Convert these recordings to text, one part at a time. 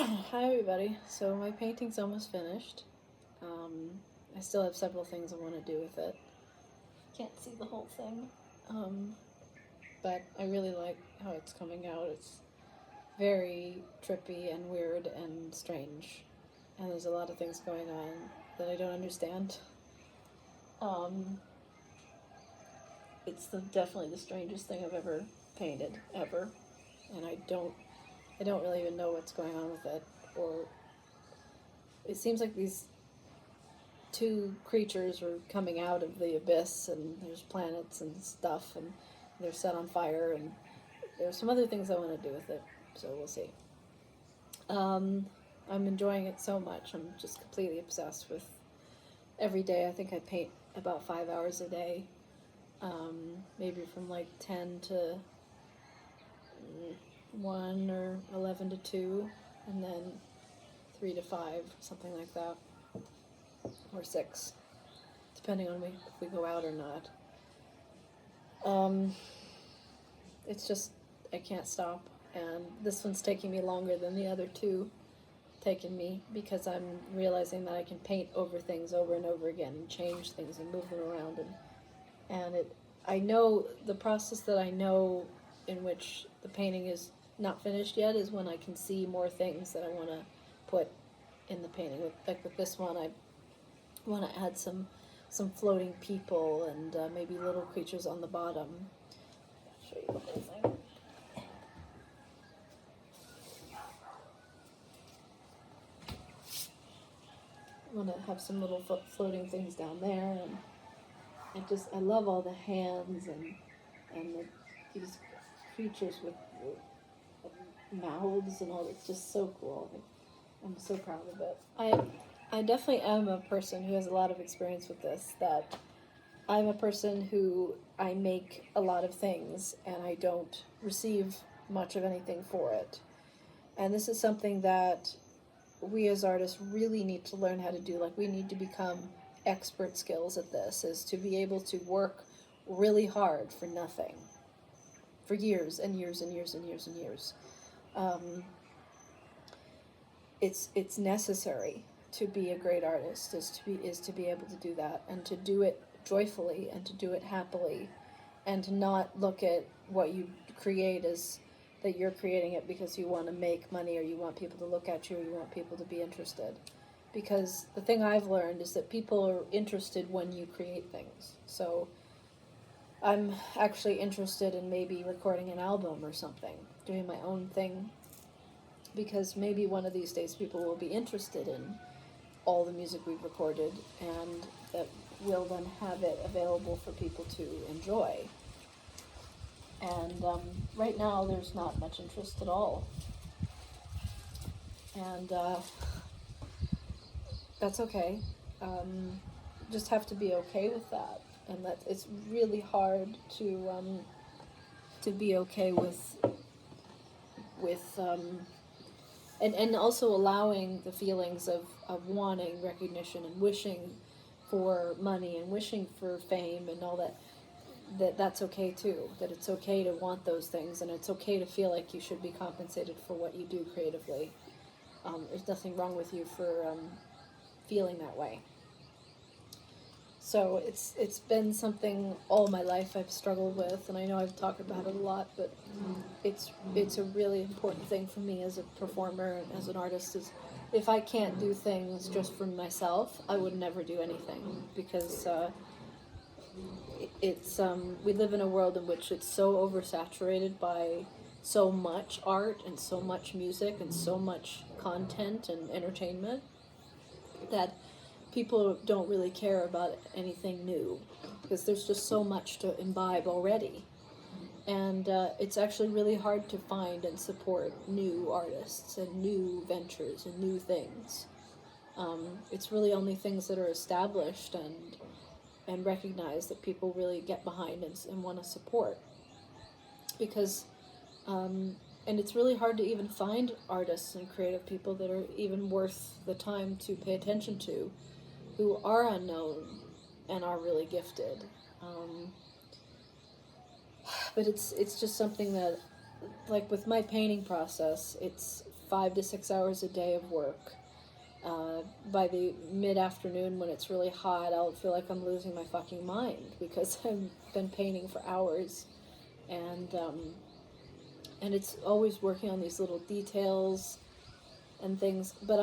Hi everybody. So my painting's almost finished. I still have several things I want to do with it. Can't see the whole thing. But I really like how it's coming out. It's very trippy and weird and strange. And there's a lot of things going on that I don't understand. It's definitely the strangest thing I've ever painted, ever. And I don't really even know what's going on with it, or it seems like these two creatures are coming out of the abyss, and there's planets and stuff, and they're set on fire, and there's some other things I want to do with it, so we'll see. I'm enjoying it so much. I'm just completely obsessed with every day. I think I paint about 5 hours a day, maybe from like 10 to 1 or 11 to 2, and then 3 to 5, something like that, or 6, depending on if we go out or not. It's just, I can't stop, and this one's taking me longer than the other two taken me, because I'm realizing that I can paint over things over and over again, and change things and move them around, and I know the process that I know in which the painting is not finished yet is when I can see more things that I want to put in the painting. Like with this one, I want to add some floating people and maybe little creatures on the bottom. I'll show you the whole thing. I want to have some little floating things down there, and I love all the hands and these creatures with mouths and all. It's just so cool. I'm so proud of it. I definitely am a person who has a lot of experience with this, that I'm a person who I make a lot of things and I don't receive much of anything for it. And this is something that we as artists really need to learn how to do. Like, we need to become expert skills at this, is to be able to work really hard for nothing for years and years and years and years and years. It's necessary to be a great artist, is to be able to do that, and to do it joyfully, and to do it happily, and to not look at what you create as that you're creating it because you want to make money, or you want people to look at you, or you want people to be interested. Because the thing I've learned is that people are interested when you create things. So I'm actually interested in maybe recording an album or something, doing my own thing, because maybe one of these days people will be interested in all the music we've recorded, and that we'll then have it available for people to enjoy. And right now there's not much interest at all. And that's okay. Just have to be okay with that. And that it's really hard to be okay with and also allowing the feelings of wanting recognition and wishing for money and wishing for fame and all that's okay too. That it's okay to want those things, and it's okay to feel like you should be compensated for what you do creatively. There's nothing wrong with you for feeling that way. So it's been something all my life I've struggled with, and I know I've talked about it a lot, but it's a really important thing for me as a performer and as an artist. Is if I can't do things just for myself, I would never do anything, because we live in a world in which it's so oversaturated by so much art and so much music and so much content and entertainment that people don't really care about anything new, because there's just so much to imbibe already. And it's actually really hard to find and support new artists and new ventures and new things. It's really only things that are established and recognized that people really get behind and want to support. Because and it's really hard to even find artists and creative people that are even worth the time to pay attention to, who are unknown and are really gifted. But it's just something that, like with my painting process, it's 5 to 6 hours a day of work. By the mid-afternoon, when it's really hot, I'll feel like I'm losing my fucking mind because I've been painting for hours, and it's always working on these little details and things. But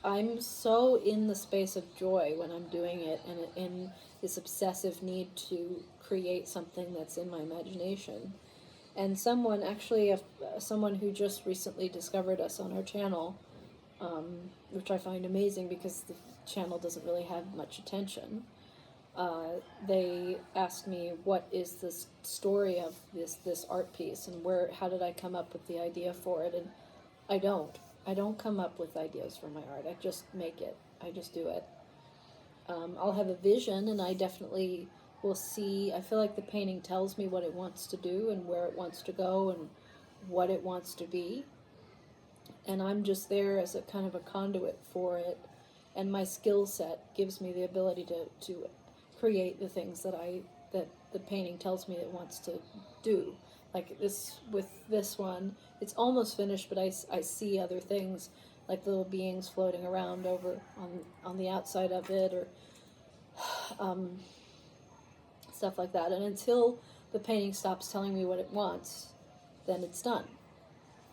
I'm so in the space of joy when I'm doing it, and in this obsessive need to create something that's in my imagination. And someone, actually, someone who just recently discovered us on our channel, which I find amazing because the channel doesn't really have much attention. They asked me, what is this story of this art piece, and how did I come up with the idea for it? And I don't come up with ideas for my art. I just make it. I just do it. I'll have a vision, and I definitely will see. I feel like the painting tells me what it wants to do and where it wants to go and what it wants to be. And I'm just there as a kind of a conduit for it. And my skill set gives me the ability to create the things that the painting tells me it wants to do. Like with this one, it's almost finished, but I see other things, like little beings floating around over on the outside of it, or stuff like that. And until the painting stops telling me what it wants, then it's done.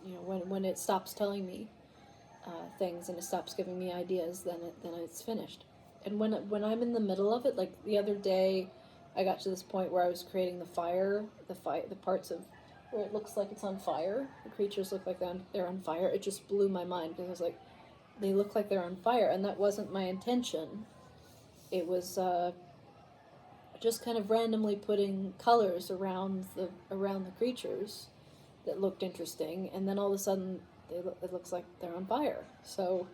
You know, when it stops telling me things and it stops giving me ideas, then it's finished. And when I'm in the middle of it, like the other day, I got to this point where I was creating the parts of where it looks like it's on fire. The creatures look like they're on fire. It just blew my mind because I was like, they look like they're on fire, and that wasn't my intention. It was just kind of randomly putting colors around the creatures that looked interesting, and then all of a sudden it looks like they're on fire. So,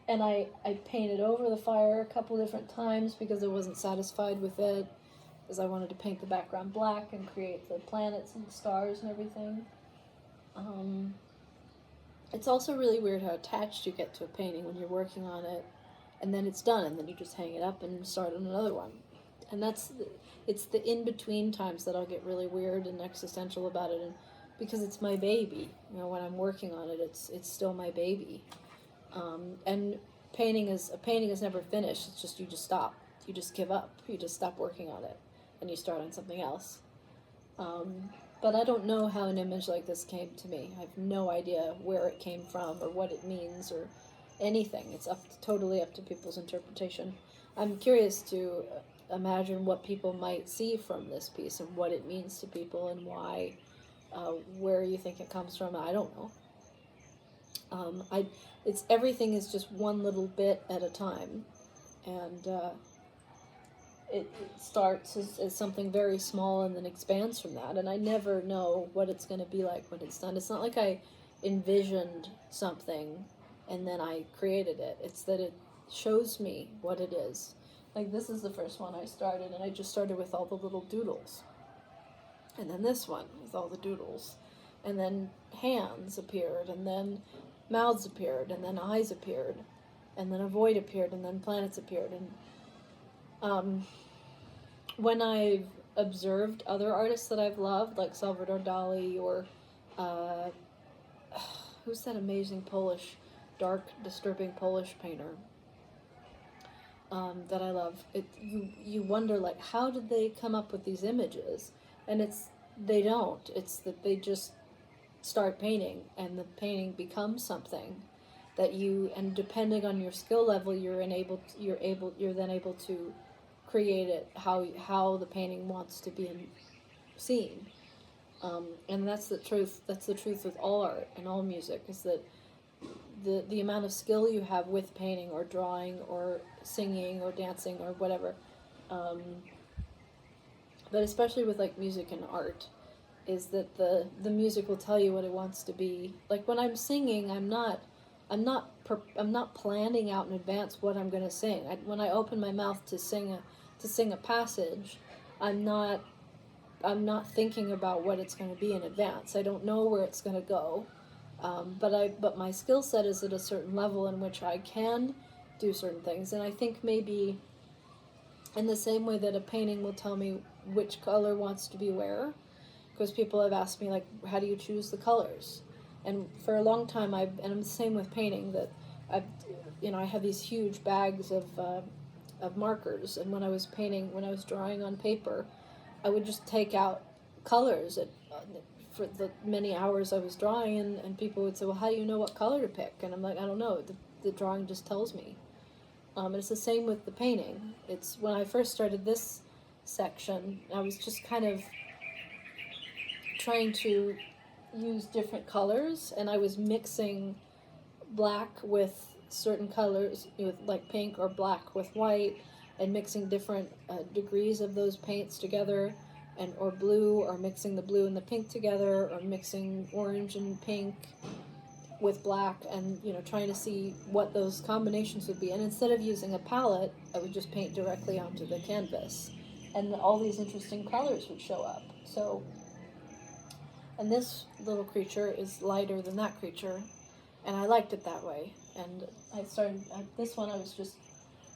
and I painted over the fire a couple different times because I wasn't satisfied with it, because I wanted to paint the background black and create the planets and the stars and everything. It's also really weird how attached you get to a painting when you're working on it, and then it's done, and then you just hang it up and start on another one. And it's the in-between times that I'll get really weird and existential about it, and because it's my baby. You know, when I'm working on it, it's still my baby. And painting is never finished. It's just, you just stop. You just give up. You just stop working on it, and you start on something else. But I don't know how an image like this came to me. I have no idea where it came from or what it means or anything. It's totally up to people's interpretation. I'm curious to imagine what people might see from this piece and what it means to people and why, where you think it comes from. I don't know. Everything is just one little bit at a time, and it starts as something very small and then expands from that, and I never know what it's going to be like when it's done. It's not like I envisioned something and then I created it. It's that it shows me what it is. Like, this is the first one I started, and I just started with all the little doodles. And then this one with all the doodles. And then hands appeared, and then mouths appeared, and then eyes appeared, and then a void appeared, and then planets appeared. And when I've observed other artists that I've loved, like Salvador Dali, or who's that amazing dark, disturbing Polish painter that I love, you wonder, like, how did they come up with these images? And they don't. It's that they just start painting, and the painting becomes something that and depending on your skill level, you're then able to create it how the painting wants to be seen. And that's the truth. That's the truth with all art and all music, is that the amount of skill you have with painting or drawing or singing or dancing or whatever, but especially with like music and art, is that the music will tell you what it wants to be. Like when I'm singing, I'm not planning out in advance what I'm going to sing. When I open my mouth to sing a passage, I'm not thinking about what it's going to be in advance. I don't know where it's going to go, but my skill set is at a certain level in which I can do certain things. And I think maybe in the same way that a painting will tell me which color wants to be where, because people have asked me, like, how do you choose the colors? And for a long time, and I'm the same with painting, that I've, I have these huge bags of markers, and when I was drawing on paper, I would just take out colors for the many hours I was drawing, and people would say, well, how do you know what color to pick? And I'm like, I don't know, the drawing just tells me. And it's the same with the painting. It's when I first started this section, I was just kind of trying to use different colors, and I was mixing black with certain colors, with like pink or black with white, and mixing different degrees of those paints together, or blue, or mixing the blue and the pink together, or mixing orange and pink with black, and trying to see what those combinations would be. And instead of using a palette, I would just paint directly onto the canvas, and all these interesting colors would show up. So, and this little creature is lighter than that creature, and I liked it that way. And I started this one. I was just,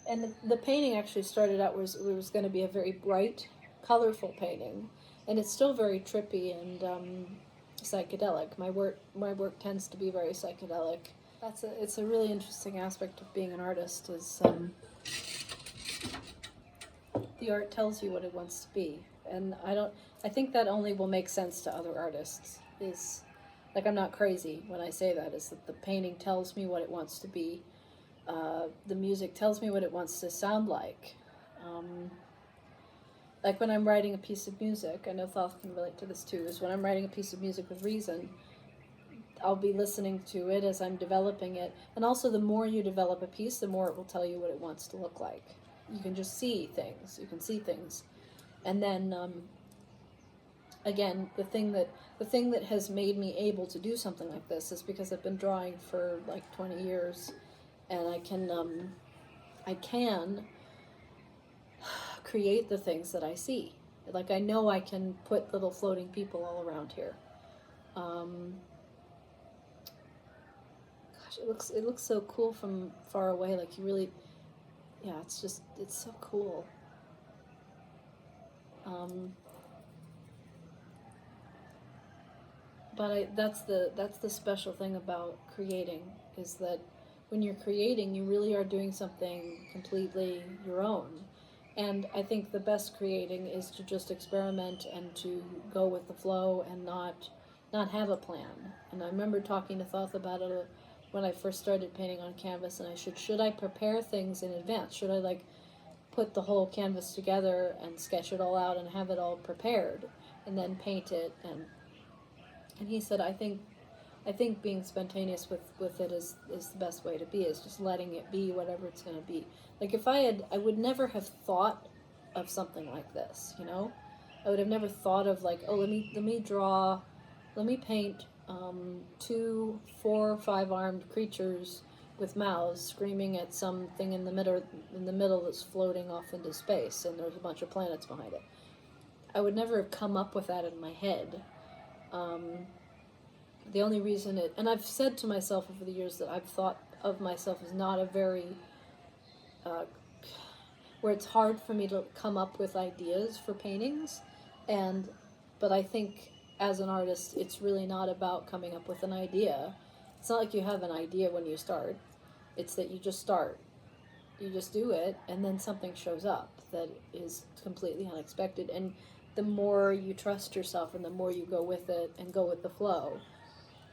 and the painting actually started out was going to be a very bright, colorful painting, and it's still very trippy and psychedelic. My work tends to be very psychedelic. It's a really interesting aspect of being an artist, is the art tells you what it wants to be. And I think that only will make sense to other artists. Is, like, I'm not crazy when I say that, is that the painting tells me what it wants to be. The music tells me what it wants to sound like. Like when I'm writing a piece of music, I know Thoth can relate to this too, is when I'm writing a piece of music with reason, I'll be listening to it as I'm developing it. And also, the more you develop a piece, the more it will tell you what it wants to look like. You can just see things. You can see things. And then, again, the thing that has made me able to do something like this is because I've been drawing for like 20 years, and I can create the things that I see. Like, I know I can put little floating people all around here. Gosh, it looks so cool from far away. Like, you really, yeah, it's so cool. But that's the special thing about creating, is that when you're creating, you really are doing something completely your own. And I think the best creating is to just experiment and to go with the flow and not have a plan. And I remember talking to Thoth about it when I first started painting on canvas, and I should I prepare things in advance? Should I, like, put the whole canvas together and sketch it all out and have it all prepared and then paint it? And he said, I think being spontaneous with it is the best way to be, is just letting it be whatever it's going to be. Like, I would never have thought of something like this, I would have never thought of, like, oh, let me paint 2 4 or 5 armed creatures with mouths screaming at something in the middle that's floating off into space, and there's a bunch of planets behind it. I would never have come up with that in my head. The only reason and I've said to myself over the years that I've thought of myself as not a very, where it's hard for me to come up with ideas for paintings, but I think as an artist, it's really not about coming up with an idea. It's not like you have an idea when you start. It's that you just start. You just do it, and then something shows up that is completely unexpected. And the more you trust yourself, and the more you go with it and go with the flow,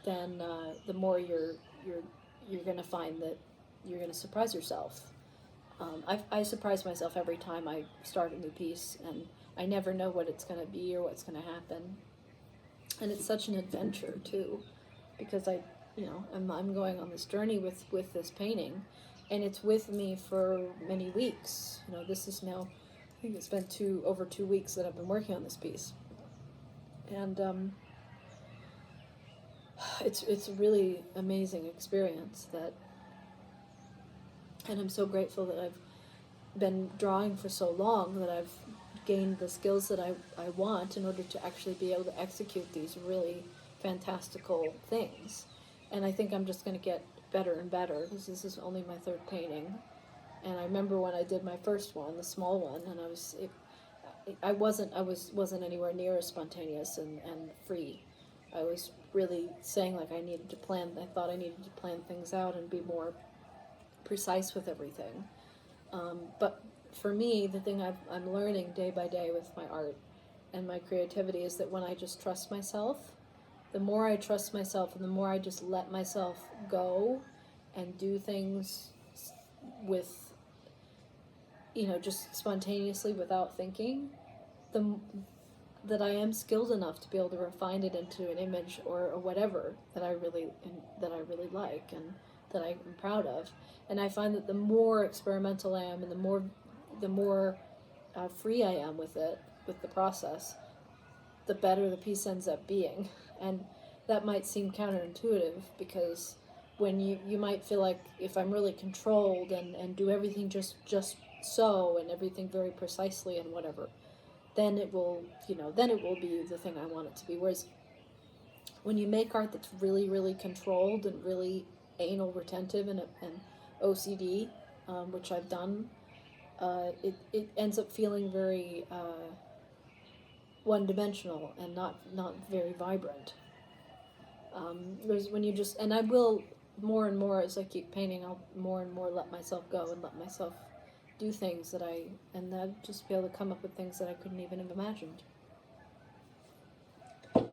then the more you're going to find that you're going to surprise yourself. I surprise myself every time I start a new piece, and I never know what it's going to be or what's going to happen. And it's such an adventure too, because I'm going on this journey with this painting, and it's with me for many weeks. This is now, I think it's been over 2 weeks that I've been working on this piece, and it's a really amazing experience and I'm so grateful that I've been drawing for so long, that I've gained the skills that I want in order to actually be able to execute these really fantastical things. And I think I'm just going to get better and better, because this is only my 3rd painting. And I remember when I did my first one, the small one, and wasn't anywhere near as spontaneous and free. I was really saying like I thought I needed to plan things out and be more precise with everything. But for me, the thing I'm learning day by day with my art and my creativity is that when I just trust myself, the more I trust myself and the more I just let myself go and do things with, just spontaneously without thinking, the that I am skilled enough to be able to refine it into an image or whatever that I really like and that I'm proud of. And I find that the more experimental I am and the more free I am with the process, the better the piece ends up being. And that might seem counterintuitive because when you might feel like if I'm really controlled and do everything just so and everything very precisely and whatever, then it will be the thing I want it to be. Whereas when you make art that's really, really controlled and really anal retentive and OCD, which I've done, it ends up feeling very one-dimensional and not very vibrant. Whereas when you just, and I will more and more as I keep painting, I'll more and more let myself go and let myself do things and I'll just be able to come up with things that I couldn't even have imagined.